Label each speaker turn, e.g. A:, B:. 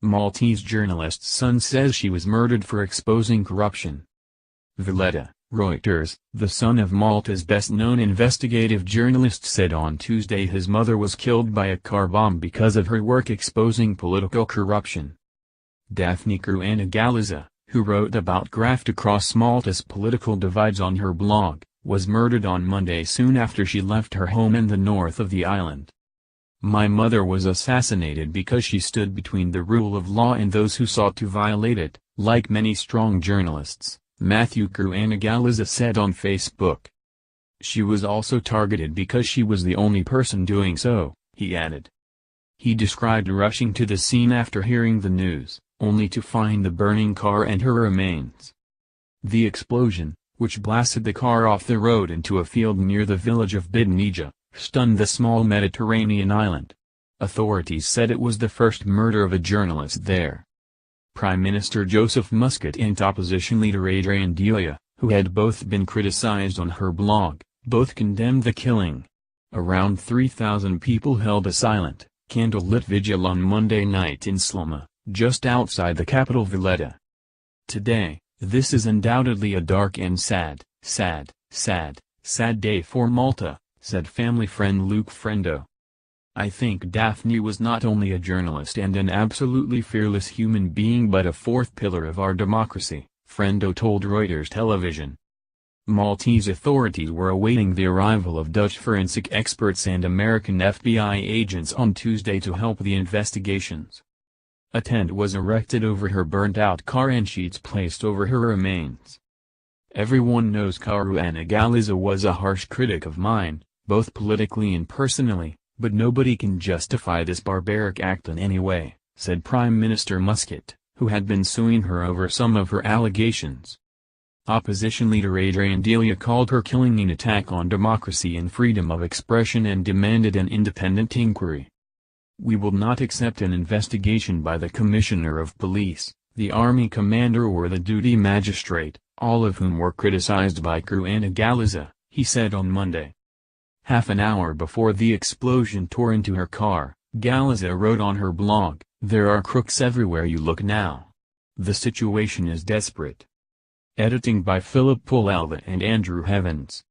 A: Maltese journalist's son says she was murdered for exposing corruption. Valletta, Reuters. The son of Malta's best-known investigative journalist said on Tuesday his mother was killed by a car bomb because of her work exposing political corruption. Daphne Caruana Galizia, who wrote about graft across Malta's political divides on her blog, was murdered on Monday soon after she left her home in the north of the island. "My mother was assassinated because she stood between the rule of law and those who sought to violate it," like many strong journalists, Daphne Caruana Galizia said on Facebook. She was also targeted because she was the only person doing so, he added. He described rushing to the scene after hearing the news, only to find the burning car and her remains. The explosion, which blasted the car off the road into a field near the village of Bidnija, stunned the small Mediterranean island. Authorities said it was the first murder of a journalist there. Prime Minister Joseph Muscat and opposition leader Daphne Caruana, who had both been criticized on her blog, both condemned the killing. Around 3,000 people held a silent, candlelit vigil on Monday night in Sloma, just outside the capital Valletta. "Today, this is undoubtedly a dark and sad day for Malta," said family friend Luke Frendo. "I think Daphne was not only a journalist and an absolutely fearless human being but a fourth pillar of our democracy," Frendo told Reuters television. Maltese authorities were awaiting the arrival of Dutch forensic experts and American FBI agents on Tuesday to help the investigations. A tent was erected over her burnt-out car and sheets placed over her remains. "Everyone knows Caruana Galizia was a harsh critic of mine, both politically and personally, but nobody can justify this barbaric act in any way," said Prime Minister Muscat, who had been suing her over some of her allegations. Opposition leader Daphne Caruana called her killing an attack on democracy and freedom of expression and demanded an independent inquiry. "We will not accept an investigation by the Commissioner of Police, the Army Commander or the duty magistrate, all of whom were criticized by Caruana Galizia," he said on Monday. Half an hour before the explosion tore into her car, Galizia wrote on her blog, "There are crooks everywhere you look now. The situation is desperate." Editing by Philip Pulalva and Andrew Heavens.